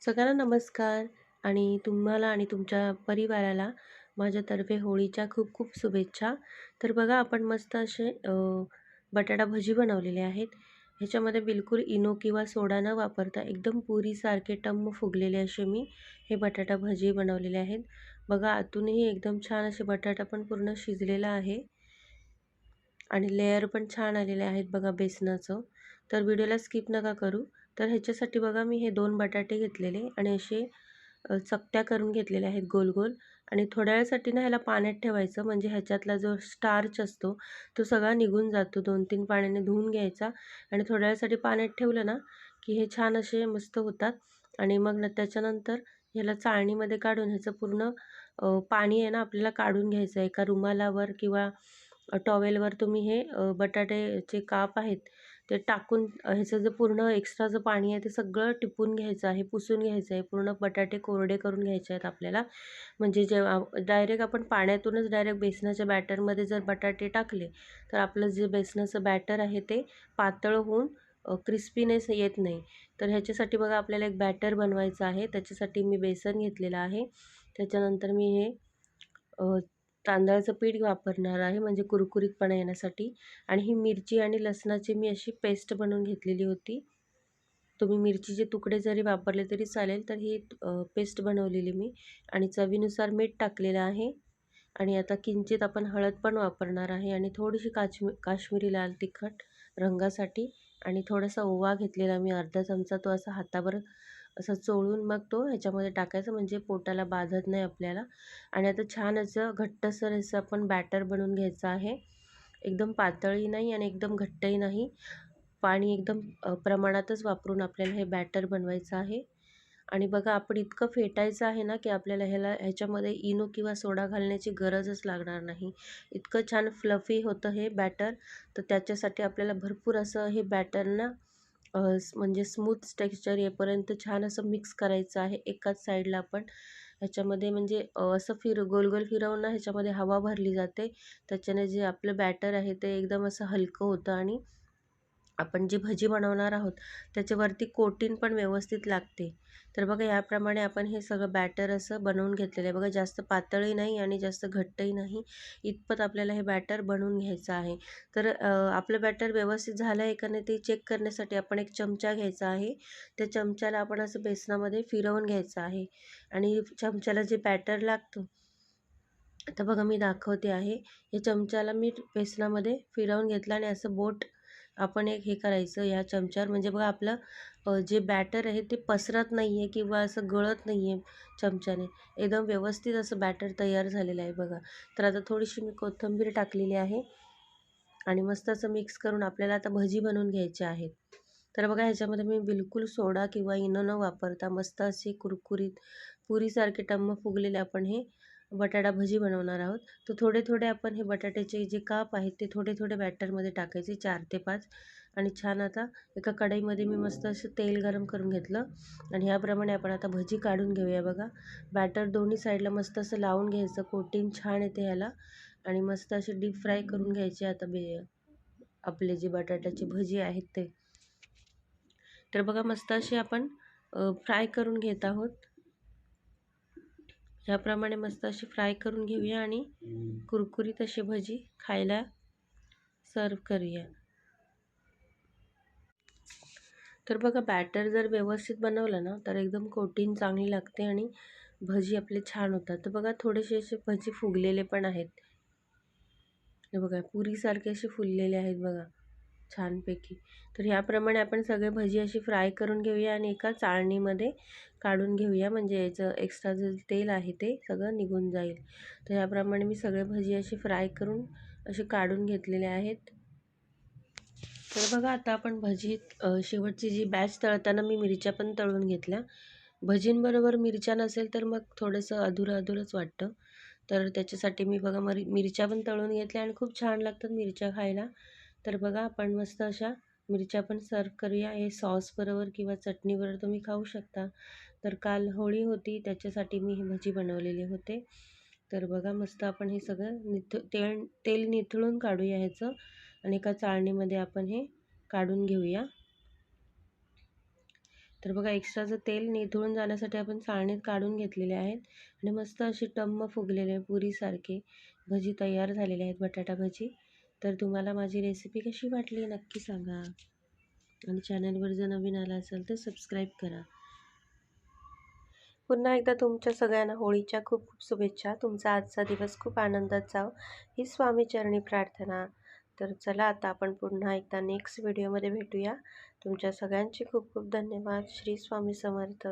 सगळ्यांना नमस्कार आणि तुम्हाला आणि तुमच्या परिवाराला माझ्यातर्फे होळीच्या खूप खूप शुभेच्छा. तर बघा आपण मस्त असे बटाटा भजी बनवलेले आहेत. ह्याच्यामध्ये बिलकुल इनो किंवा सोडा न वापरता एकदम पुरीसारखे टम्म फुगलेले असे मी हे बटाटा भजी बनवलेले आहेत. बघा आतूनही एकदम छान असे बटाटा पण पूर्ण शिजलेला आहे आणि लेयर पण छान आलेले आहेत बघा बेसनाचं. तर व्हिडिओला स्किप नका करू. तर ह्याच्यासाठी बघा मी हे 2 बटाटे घेतलेले आणि असे चकत्या करून घेतलेल्या आहेत गोल गोल आणि थोड्या वेळासाठी ना ह्याला पाण्यात ठेवायचं, म्हणजे ह्याच्यातला जो स्टार्च असतो तो सगळा निघून जातो. 2-3 पाण्याने धुवून घ्यायचा आणि थोड्या वेळासाठी पाण्यात ठेवलं ना की हे छान असे मस्त होतात. आणि मग त्याच्यानंतर ह्याला चाळणीमध्ये काढून ह्याचं पूर्ण पाणी आहे ना आपल्याला काढून घ्यायचं आहे. एका रुमालावर किंवा टॉवेलवर तुम्ही हे बटाट्याचे काप आहेत ते टाकून ह्याचं जे पूर्ण एक्स्ट्राचं पाणी आहे ते सगळं टिपून घ्यायचं आहे, पुसून घ्यायचं आहे. पूर्ण बटाटे कोरडे करून घ्यायचे आहेत आपल्याला. म्हणजे जेव्हा डायरेक्ट आपण पाण्यातूनच डायरेक्ट बेसनाच्या बॅटरमध्ये जर बटाटे टाकले तर आपलं जे बेसनाचं बॅटर आहे ते पातळ होऊन क्रिस्पीनेस येत नाही. तर ह्याच्यासाठी बघा आपल्याला एक बॅटर बनवायचं आहे. त्याच्यासाठी मी बेसन घेतलेलं आहे. त्याच्यानंतर मी हे तांदळाचं पीठ वापरणार आहे, म्हणजे कुरकुरीतपणा येण्यासाठी. आणि ही मिरची आणि लसणाची मी अशी पेस्ट बनवून घेतलेली होती. तुम्ही मिरचीचे तुकडे जरी वापरले तरी चालेल. तर ही पेस्ट बनवलेली मी आणि चवीनुसार मीठ टाकलेलं आहे. आणि आता किंचित आपण हळद पण वापरणार आहे आणि थोडीशी काश्मीरी लाल तिखट रंगासाठी आणि थोडासा ओवा घेतलेला मी अर्धा चमचा. तो असा हातावर असं चोळून मग तो ह्याच्यामध्ये टाकायचा, म्हणजे पोटाला बाधत नाही आपल्याला. आणि आता छान असं घट्टसर असं आपण बॅटर बनवून घ्यायचं आहे. एकदम पातळही नाही आणि एकदम घट्टही नाही. पाणी एकदम प्रमाणातच वापरून आपल्याला हे बॅटर बनवायचं आहे. आणि बघा आपण इतकं फेटायचं आहे ना की आपल्याला ह्याच्यामध्ये इनो किंवा सोडा घालण्याची गरजच लागणार नाही. इतकं छान फ्लफी होतं हे बॅटर. तर त्याच्यासाठी आपल्याला भरपूर असं हे बॅटर ना म्हणजे स्मूथ टेक्स्चर येईपर्यंत छान असं मिक्स करायचं आहे. एकाच साईडला आपण ह्याच्यामध्ये म्हणजे असं गोल गोल फिरवून ना ह्याच्यामध्ये हवा भरली जाते. त्याच्याने जे आपलं बॅटर आहे ते एकदम असं हलकं होतं आणि आपण जी भजी बनवणार आहोत त्याच्यावरती कोटिंग पण व्यवस्थित लागते. तर बघा याप्रमाणे आपण हे सगळं बॅटर असं बनवून घेतलेलं आहे. बघा जास्त पातळही नाही आणि जास्त घट्टही नाही, इतपत आपल्याला हे बॅटर बनवून घ्यायचं आहे. तर आपलं बॅटर व्यवस्थित झालं आहे का नाही ते चेक करण्यासाठी आपण एक चमचा घ्यायचा आहे. त्या चमच्याला आपण असं बेसनामध्ये फिरवून घ्यायचं आहे आणि चमच्याला जे बॅटर लागतं, आता बघा मी दाखवते आहे. या चमच्याला मी बेसनामध्ये फिरवून घेतलं आणि असं बोट आपण एक हे करायचं ह्या चमच्यावर, म्हणजे बघा आपलं जे बॅटर आहे ते पसरत नाही आहे किंवा असं गळत नाही आहे चमच्याने. एकदम व्यवस्थित असं बॅटर तयार झालेलं आहे बघा. तर आता थोडीशी मी कोथिंबीर टाकलेली आहे आणि मस्त असं मिक्स करून आपल्याला आता भजी बनवून घ्यायचे आहेत. तर बघा ह्याच्यामध्ये मी बिलकुल सोडा किंवा इनो न वापरता मस्त असे कुरकुरीत पुरीसारखे टम्म फुगलेले आपण हे बटाटा भजी बनवणार आहोत. तर थोडे थोडे आपण हे बटाट्याचे जे काप आहेत ते थोडे थोडे बॅटरमध्ये टाकायचे 4 ते 5. आणि छान आता एका कढईमध्ये मी मस्त असं तेल गरम करून घेतलं आणि ह्याप्रमाणे आपण आता भजी काढून घेऊया. बघा बॅटर दोन्ही साईडला मस्त असं लावून घ्यायचं, कोटिंग छान येते ह्याला. आणि मस्त असे डीप फ्राय करून घ्यायचे आता आपले जे बटाट्याची भजी आहेत ते. तर बघा मस्त असे आपण फ्राय करून घेत आहोत. ह्याप्रमाणे मस्त अशी फ्राय करून घेऊया आणि कुरकुरीत अशी भजी खायला सर्व करूया. तर बघा बॅटर जर व्यवस्थित बनवलं ना तर एकदम कोटिंग चांगली लागते आणि भजी आपले छान होतात. तर बघा थोडेसे असे भजी फुगलेले पण आहेत. हे बघा पुरीसारखे असे फुललेले आहेत बघा छानपैकी. तर ह्याप्रमाणे आपण सगळे भजी अशी फ्राय करून घेऊया आणि एका चाळणीमध्ये काढून घेऊया, म्हणजे याचं एक्स्ट्रा जे तेल आहे ते सगळं निघून जाईल. तर ह्याप्रमाणे मी सगळे भजी अशी फ्राय करून असे काढून घेतलेले आहेत. तर बघा आता आपण भजी शेवटची जी बॅच तळताना मी मिरच्या पण तळून घेतल्या. भजींबरोबर मिरच्या नसेल तर मग थोडंसं अधुरं अधुरंच वाटतं. तर त्याच्यासाठी मी बघा मिरच्या पण तळून घेतल्या आणि खूप छान लागतात मिरच्या खायला. तर बघा आपण मस्त अशा मिरच्या पण सर्व करूया. हे सॉसबरोबर किंवा चटणीबरोबर तुम्ही खाऊ शकता. तर काल होळी होती त्याच्यासाठी मी ही भजी बनवलेले होते. तर बघा मस्त आपण हे सगळं तेल निथळून काढूया ह्याचं आणि एका चाळणीमध्ये आपण हे काढून घेऊया. तर बघा एक्स्ट्राचं तेल निथळून जाण्यासाठी आपण चाळणीत काढून घेतलेले आहेत आणि मस्त अशी टम्म फुगलेले पुरीसारखे भजी तयार झालेले आहेत, बटाटा भजी. तर तुम्हाला माझी रेसिपी कशी वाटली नक्की सांगा आणि चॅनलवर जर नवीन आला असेल तर सबस्क्राईब करा. पुन्हा एकदा तुमच्या सगळ्यांना होळीच्या खूप खूप शुभेच्छा. तुमचा आजचा दिवस खूप आनंदात जावो ही स्वामीचरणी प्रार्थना. तर चला आता आपण पुन्हा एकदा नेक्स्ट व्हिडिओमध्ये भेटूया. तुमच्या सगळ्यांचे खूप खूप धन्यवाद. श्री स्वामी समर्थ.